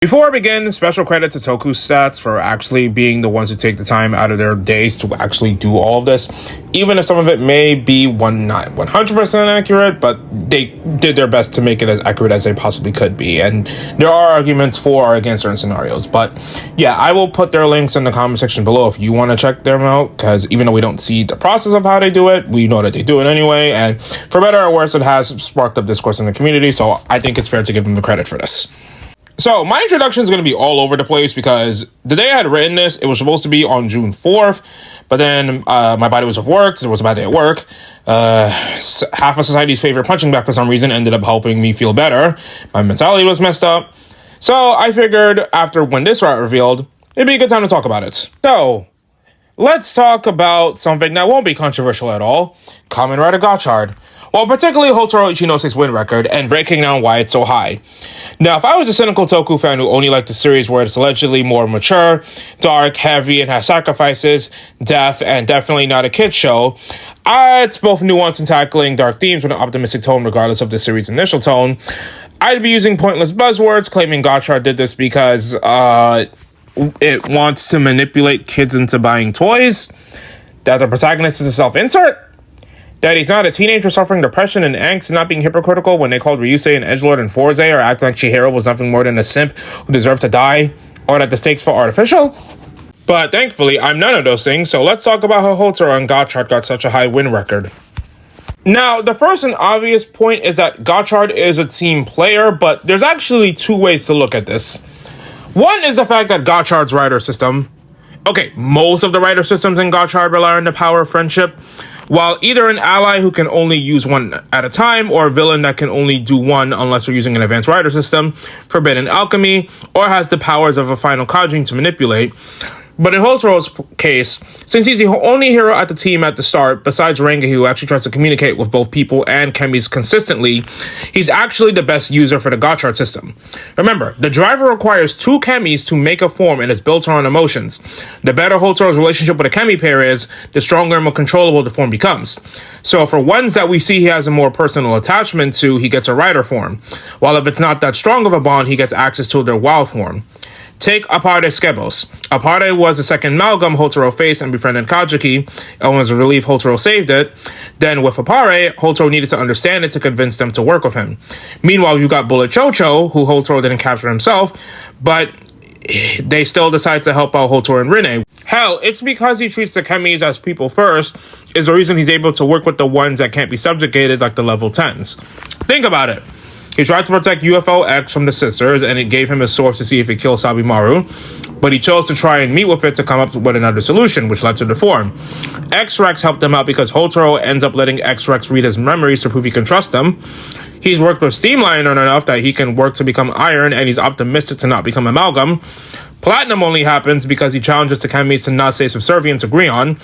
Before I begin, special credit to tokusatsus for actually being the ones who take the time out of their days to actually do all of this. Even if some of it may be not 100% accurate, but they did their best to make it as accurate as they possibly could be. And there are arguments for or against certain scenarios. But yeah, I will put their links in the comment section below if you want to check them out. Because even though we don't see the process of how they do it, we know that they do it anyway. And for better or worse, it has sparked up discourse in the community. So I think it's fair to give them the credit for this. So my introduction is going to be all over the place because the day I had written this, it was supposed to be on June 4th, but then my body was overworked. It was a bad day at work. Half of society's favorite punching bag for some reason ended up helping me feel better. My mentality was messed up. So I figured after when this got revealed, it'd be a good time to talk about it. So let's talk about something that won't be controversial at all. Kamen Rider Gotchard. Well, particularly Hotaru Ichinose win record and breaking down why it's so high. Now, if I was a cynical Toku fan who only liked the series where it's allegedly more mature, dark, heavy, and has sacrifices, death, and definitely not a kid's show, it's both nuanced and tackling dark themes with an optimistic tone regardless of the series' initial tone, I'd be using pointless buzzwords claiming Gotchard did this because it wants to manipulate kids into buying toys, that the protagonist is a self-insert, that he's not a teenager suffering depression and angst and not being hypocritical when they called Ryusei an edgelord and Fourze or acting like Chihiro was nothing more than a simp who deserved to die, or that the stakes felt artificial. But thankfully, I'm none of those things, so let's talk about how Hotaru and Gotchard got such a high win record. Now, the first and obvious point is that Gotchard is a team player, but there's actually two ways to look at this. One is the fact that Gotchard's rider system, most of the rider systems in Gotchard rely on the power of friendship, while either an ally who can only use one at a time or a villain that can only do one unless they're using an advanced rider system, forbidden alchemy, or has the powers of a final Kajin to manipulate. But in Hotaru's case, since he's the only hero at the team at the start, besides Renge, who actually tries to communicate with both people and chemis consistently, he's actually the best user for the Gotchard system. Remember, the driver requires two chemis to make a form and is built on emotions. The better Hotaru's relationship with a chemi pair is, the stronger and more controllable the form becomes. So for ones that we see he has a more personal attachment to, he gets a rider form. While if it's not that strong of a bond, he gets access to their wild form. Take Apare Skebos. Apare was the second amalgam Hotaru faced and befriended Kajiki, and was a relief Hotaru saved it. Then with Apare, Hotaru needed to understand it to convince them to work with him. Meanwhile, you got Bullet Chocho, who Hotaru didn't capture himself, but they still decide to help out Hotaru and Rinne. Hell, it's because he treats the chemis as people first is the reason he's able to work with the ones that can't be subjugated like the level 10s. Think about it. He tried to protect UFO X from the sisters, and it gave him a source to see if it killed Sabimaru, but he chose to try and meet with it to come up with another solution, which led to the form. X-Rex helped him out because Hotaru ends up letting X-Rex read his memories to prove he can trust them. He's worked with Steamlion enough that he can work to become Iron, and he's optimistic to not become Amalgam. Platinum only happens because he challenges the chemis to not stay subservient to Grion.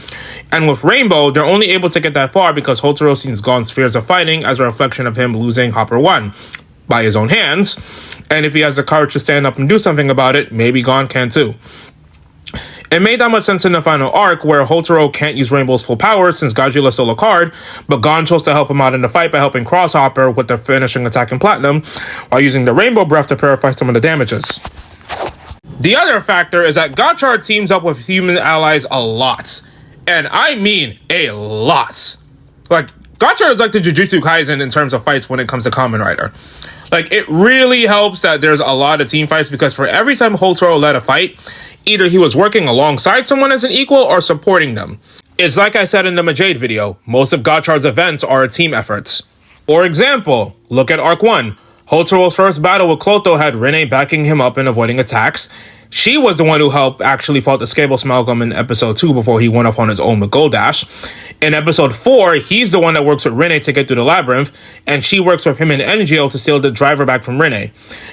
And with Rainbow, they're only able to get that far because Hotaru sees Gon's fears of fighting as a reflection of him losing Hopper 1 by his own hands. And if he has the courage to stand up and do something about it, maybe Gon can too. It made that much sense in the final arc where Hotaru can't use Rainbow's full powers since Gajula stole a card, but Gon chose to help him out in the fight by helping Crosshopper with the finishing attack in Platinum while using the Rainbow Breath to purify some of the damages. The other factor is that Gotchard teams up with human allies a lot. And I mean a lot. Like, Gotchard is like the Jujutsu Kaisen in terms of fights when it comes to Kamen Rider. Like, it really helps that there's a lot of team fights because for every time Hotaru led a fight, either he was working alongside someone as an equal or supporting them. It's like I said in the Majade video, most of Gotchard's events are team efforts. For example, look at Arc 1. Hotaru's first battle with Kloto had Rinne backing him up and avoiding attacks. She was the one who helped actually fought the Skebos Amalgam in episode 2 before he went off on his own with Goldash. In episode 4, he's the one that works with Rinne to get through the labyrinth, and she works with him and Engio to steal the driver back from Rinne.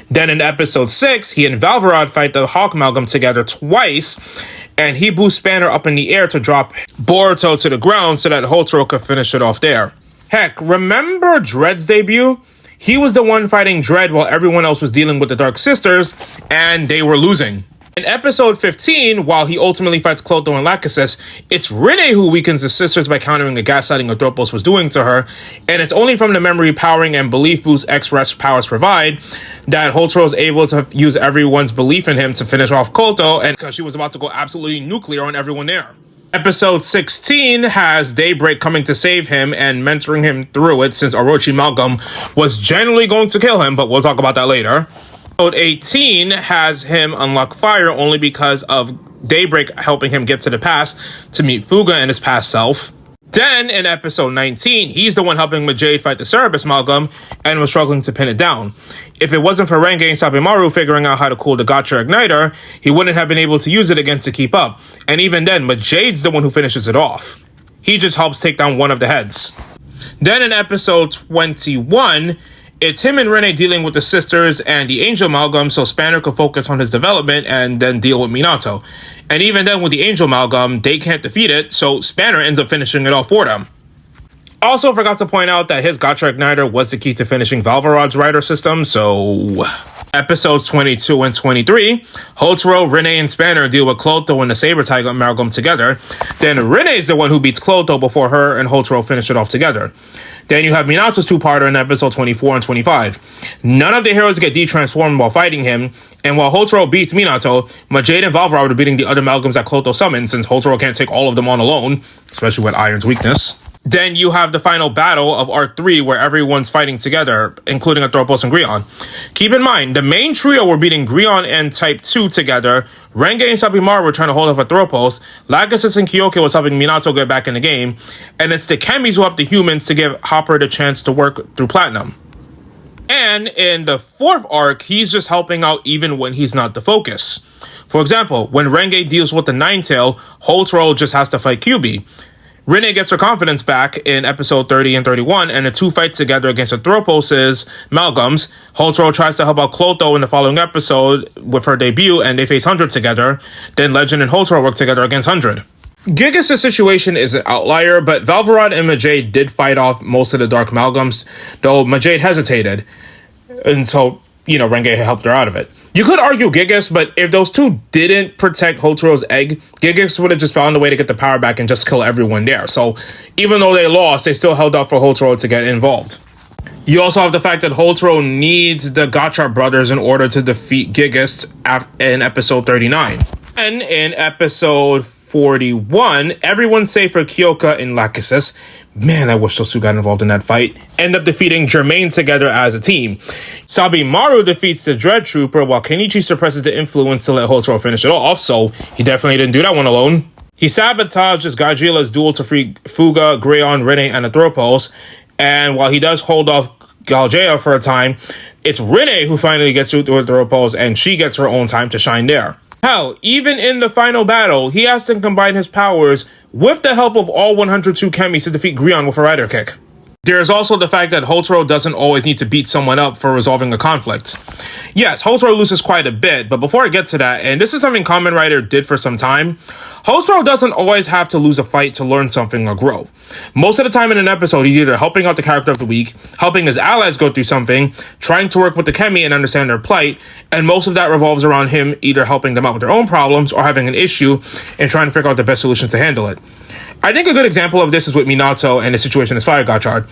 Then in episode 6, he and Valverod fight the Hawk Amalgam together twice, and he boosts Spanner up in the air to drop Boruto to the ground so that Hotaru could finish it off there. Heck, remember Dread's debut? He was the one fighting Dread while everyone else was dealing with the Dark Sisters, and they were losing. In episode 15, while he ultimately fights Clotho and Lachesis, it's Rinne who weakens his sisters by countering the gaslighting Atropos was doing to her, and it's only from the memory powering and belief boost X-Rush powers provide that Hotaro is able to use everyone's belief in him to finish off Clotho, and because she was about to go absolutely nuclear on everyone there. Episode 16 has Daybreak coming to save him and mentoring him through it, since Orochi Malcolm was generally going to kill him, but we'll talk about that later. Episode 18 has him unlock fire only because of Daybreak helping him get to the past to meet Fuga and his past self. Then, in episode 19, he's the one helping Majade fight the Cerebus Amalgam and was struggling to pin it down. If it wasn't for Renge and Sabimaru figuring out how to cool the Gotchard Igniter, he wouldn't have been able to use it again to keep up. And even then, Majade's the one who finishes it off. He just helps take down one of the heads. Then in episode 21, it's him and Rinne dealing with the sisters and the Angel Amalgam so Spanner could focus on his development and then deal with Minato. And even then with the Angel Amalgam, they can't defeat it, so Spanner ends up finishing it off for them. Also forgot to point out that his Gotchard Igniter was the key to finishing Valvarod's Rider system, so... Episodes 22 and 23, Hotaro, Rinne, and Spanner deal with Clotho and the Saber Tiger Amalgam together. Then Rinne is the one who beats Clotho before her and Hotaro finish it off together. Then you have Minato's two-parter in episode 24 and 25. None of the heroes get de-transformed while fighting him, and while Hotaro beats Minato, Majade and Valvarod are beating the other Amalgams that Clotho summons, since Hotaro can't take all of them on alone, especially with Iron's weakness. Then you have the final battle of Arc 3 where everyone's fighting together, including Atropos and Grion. Keep in mind, the main trio were beating Grion and Type 2 together. Renge and Sabimaru were trying to hold off Atropos. Lachesis and Kyoke was helping Minato get back in the game. And it's the Chemis who help the humans to give Hopper the chance to work through Platinum. And in the fourth arc, he's just helping out even when he's not the focus. For example, when Renge deals with the Ninetail, Hotaro just has to fight Kyuubi. Rinne gets her confidence back in episode 30 and 31, and the two fight together against Atropos' Amalgams. Hotaro tries to help out Clotho in the following episode with her debut, and they face 100 together. Then Legend and Hotaro work together against 100. Gigas' situation is an outlier, but Valvarod and Majade did fight off most of the Dark Amalgams, though Majade hesitated. And so, Renge helped her out of it. You could argue Gigas, but if those two didn't protect Hotaro's egg, Gigas would have just found a way to get the power back and just kill everyone there. So even though they lost, they still held up for Hotaro to get involved. You also have the fact that Hotaro needs the Gotchard brothers in order to defeat Gigas in episode 39. And in episode 41, everyone save for Kyoka and Lachesis. Man, I wish those two got involved in that fight. End up defeating Germain together as a team. Sabimaru defeats the Dread Trooper while Kenichi suppresses the influence to let Hotaro finish it off, so he definitely didn't do that one alone. He sabotages Gajila's duel to free Fuga, Greyon, Rinne, and Atropos, and while he does hold off Galgea for a time, it's Rinne who finally gets through to Atropos, and she gets her own time to shine there. Hell, even in the final battle, he has to combine his powers with the help of all 102 Chemis to defeat Grion with a Rider Kick. There's also the fact that Hotaro doesn't always need to beat someone up for resolving a conflict. Yes, Hotaro loses quite a bit, but before I get to that, and this is something Kamen Rider did for some time, Hotaro doesn't always have to lose a fight to learn something or grow. Most of the time in an episode, he's either helping out the character of the week, helping his allies go through something, trying to work with the Chemi and understand their plight, and most of that revolves around him either helping them out with their own problems or having an issue and trying to figure out the best solution to handle it. I think a good example of this is with Minato and the situation is Fire Gotchard.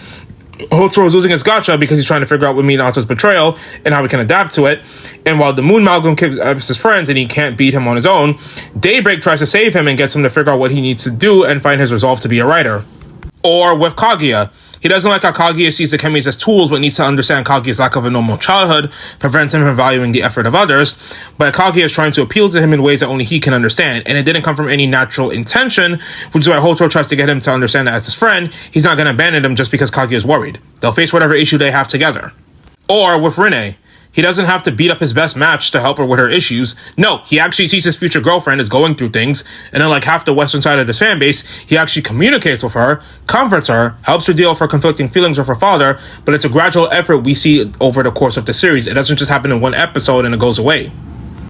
Hotaro is losing his Gotcha because he's trying to figure out what Minato's betrayal and how he can adapt to it. And while the Moon Amalgam kicks his friends and he can't beat him on his own, Daybreak tries to save him and gets him to figure out what he needs to do and find his resolve to be a writer. Or with Kaguya. He doesn't like how Kaguya sees the Chemis as tools, but needs to understand Kaguya's lack of a normal childhood prevents him from valuing the effort of others. But Kaguya is trying to appeal to him in ways that only he can understand, and it didn't come from any natural intention, which is why Hotaro tries to get him to understand that as his friend, he's not going to abandon him just because Kaguya is worried. They'll face whatever issue they have together. Or with Rinne. He doesn't have to beat up his best match to help her with her issues. No, he actually sees his future girlfriend is going through things, and unlike half the western side of his fan base, he actually communicates with her, comforts her, helps her deal with her conflicting feelings with her father, but it's a gradual effort we see over the course of the series. It doesn't just happen in one episode and it goes away.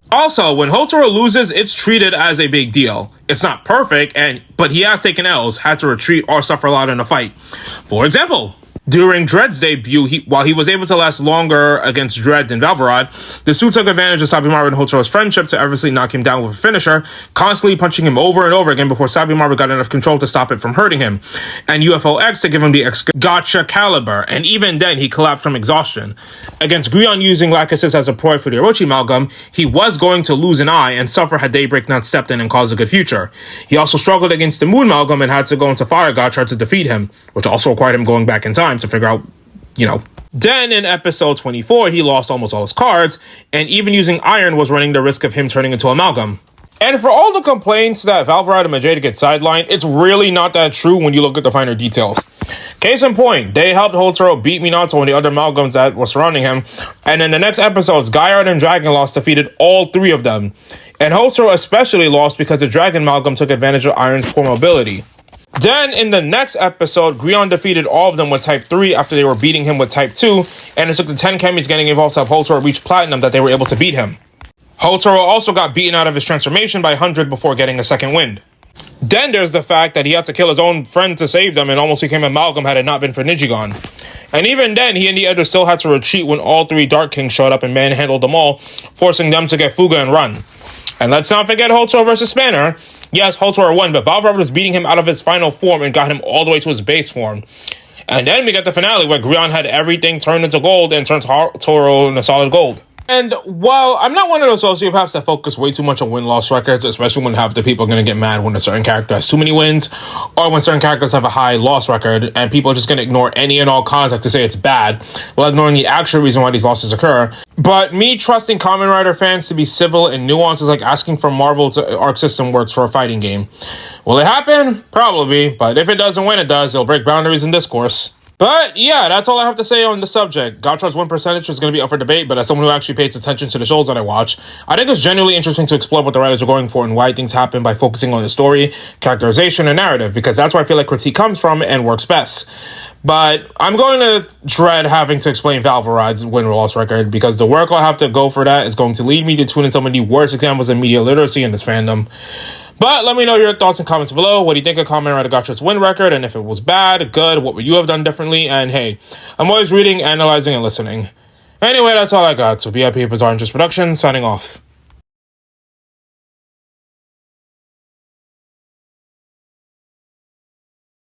Also, when Hotaro loses, it's treated as a big deal. It's not perfect, but he has taken L's, had to retreat or suffer a lot in a fight. For example, During Dread's debut, while he was able to last longer against Dread than Valvarad, the suit took advantage of Sabimaru and Hotaro's friendship to effortlessly knock him down with a finisher, constantly punching him over and over again before Sabimaru got enough control to stop it from hurting him, and UFO X to give him the Gotcha caliber, and even then he collapsed from exhaustion. Against Grion using Lachesis as a proy for the Orochi Amalgam, he was going to lose an eye and suffer had Daybreak not stepped in and caused a good future. He also struggled against the Moon Amalgam and had to go into Fire Gotchard to defeat him, which also required him going back in time to figure out, Then in episode 24, he lost almost all his cards, and even using Iron was running the risk of him turning into Amalgam. And for all the complaints that Valvarad and Majeda get sidelined, it's really not that true when you look at the finer details. Case in point, they helped Hotaro beat Minato and the other Amalgams that were surrounding him, and in the next episodes, Gaiard and Dragon Lost defeated all three of them. And Hotaro especially lost because the Dragon Amalgam took advantage of Iron's poor mobility. Then, in the next episode, Grion defeated all of them with Type 3 after they were beating him with Type 2, and it took the 10 Kemis getting involved to help Hotaro reach Platinum that they were able to beat him. Hotaro also got beaten out of his transformation by 100 before getting a second wind. Then there's the fact that he had to kill his own friend to save them and almost became Amalgam had it not been for Nijigon. And even then, he and the others still had to retreat when all three Dark Kings showed up and manhandled them all, forcing them to get Fuga and run. And let's not forget Hotaro versus Spanner. Yes, Hotaro won, but Valvarad was beating him out of his final form and got him all the way to his base form. And then we got the finale where Grion had everything turned into gold and turned Hotaro into solid gold. And while I'm not one of those sociopaths that focus way too much on win-loss records, especially when half the people are going to get mad when a certain character has too many wins, or when certain characters have a high loss record, and people are just going to ignore any and all context to say it's bad, while ignoring the actual reason why these losses occur. But me trusting Kamen Rider fans to be civil and nuanced is like asking for Marvel to Arc System Works for a fighting game. Will it happen? Probably, but if it doesn't, when it does, it'll break boundaries in discourse. But yeah, that's all I have to say on the subject. Gotchard's win percentage is going to be up for debate, but as someone who actually pays attention to the shows that I watch, I think it's genuinely interesting to explore what the writers are going for and why things happen by focusing on the story, characterization, and narrative, because that's where I feel like critique comes from and works best. But I'm going to dread having to explain Valvarad's win-loss record, because the work I'll have to go for that is going to lead me to tune in some of the worst examples of media literacy in this fandom. But let me know your thoughts and comments below. What do you think of Kamen Rider Gotchard's win record? And if it was bad, good, what would you have done differently? And hey, I'm always reading, analyzing, and listening. Anyway, that's all I got. So BIP Bizarre Interest Productions, signing off.